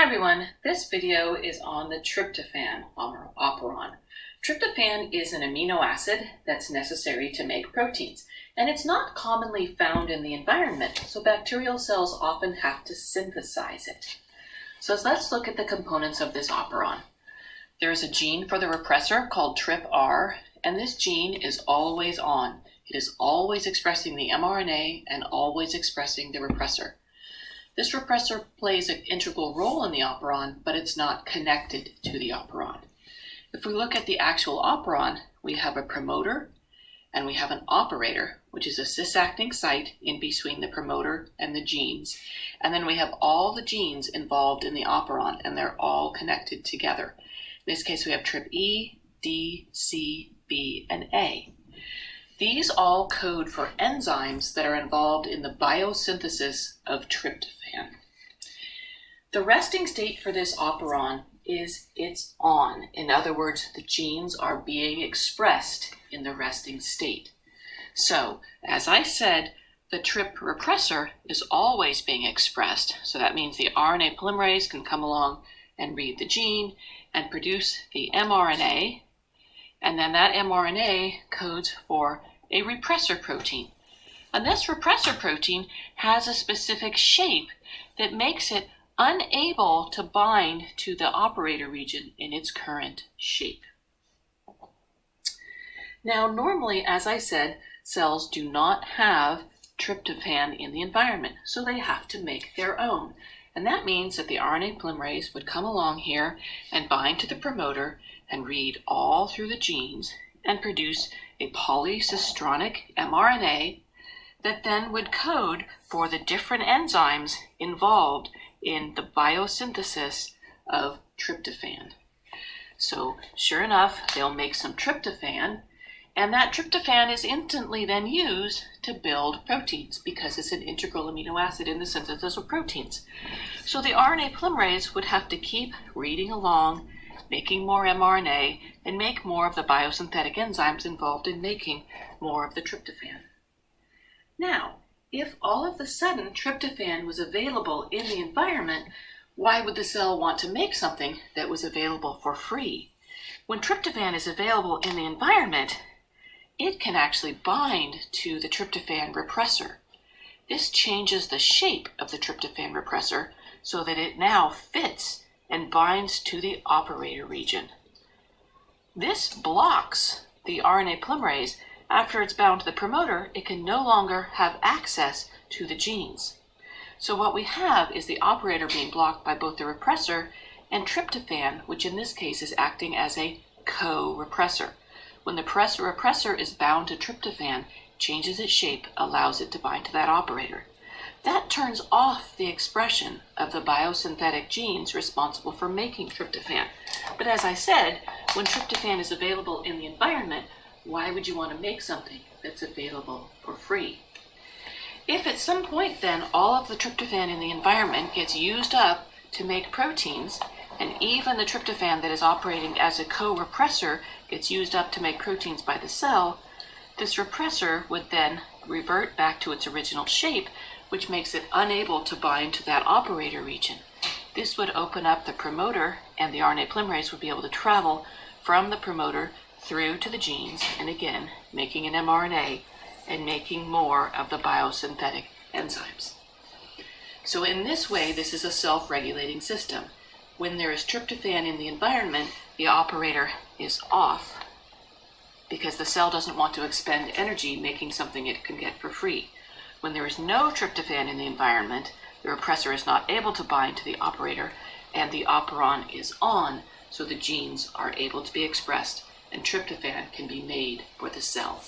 Hi everyone, this video is on the tryptophan operon. Tryptophan is an amino acid that's necessary to make proteins, and it's not commonly found in the environment, so bacterial cells often have to synthesize it. So let's look at the components of this operon. There's a gene for the repressor called Trp, and this gene is always on. It is always expressing the mRNA and always expressing the repressor. This repressor plays an integral role in the operon, but it's not connected to the operon. If we look at the actual operon, we have a promoter and we have an operator, which is a cis-acting site in between the promoter and the genes. And then we have all the genes involved in the operon, and they're all connected together. In this case, we have Trp E, D, C, B, and A. These all code for enzymes that are involved in the biosynthesis of tryptophan. The resting state for this operon is it's on. In other words, the genes are being expressed in the resting state. So, as I said, the Trp repressor is always being expressed. So that means the RNA polymerase can come along and read the gene and produce the mRNA, and then that mRNA codes for a repressor protein. And this repressor protein has a specific shape that makes it unable to bind to the operator region in its current shape. Now, normally, as I said, cells do not have tryptophan in the environment, so they have to make their own. And that means that the RNA polymerase would come along here and bind to the promoter and read all through the genes and produce a polycistronic mRNA that then would code for the different enzymes involved in the biosynthesis of tryptophan. So sure enough, they'll make some tryptophan, and that tryptophan is instantly then used to build proteins because it's an integral amino acid in the synthesis of proteins. So the RNA polymerase would have to keep reading along, making more mRNA, and make more of the biosynthetic enzymes involved in making more of the tryptophan. Now, if all of a sudden tryptophan was available in the environment, why would the cell want to make something that was available for free? When tryptophan is available in the environment, it can actually bind to the tryptophan repressor. This changes the shape of the tryptophan repressor so that it now fits and binds to the operator region. This blocks the RNA polymerase. After it's bound to the promoter, it can no longer have access to the genes. So what we have is the operator being blocked by both the repressor and tryptophan, which in this case is acting as a co-repressor. When the repressor is bound to tryptophan, changes its shape, allows it to bind to that operator. That turns off the expression of the biosynthetic genes responsible for making tryptophan. But as I said, when tryptophan is available in the environment, why would you want to make something that's available for free? If at some point then all of the tryptophan in the environment gets used up to make proteins, and even the tryptophan that is operating as a co-repressor gets used up to make proteins by the cell, this repressor would then revert back to its original shape, which makes it unable to bind to that operator region. This would open up the promoter, and the RNA polymerase would be able to travel from the promoter through to the genes, and again, making an mRNA and making more of the biosynthetic enzymes. So in this way, this is a self-regulating system. When there is tryptophan in the environment, the operator is off because the cell doesn't want to expend energy making something it can get for free. When there is no tryptophan in the environment, the repressor is not able to bind to the operator, and the operon is on, so the genes are able to be expressed, and tryptophan can be made for the cell.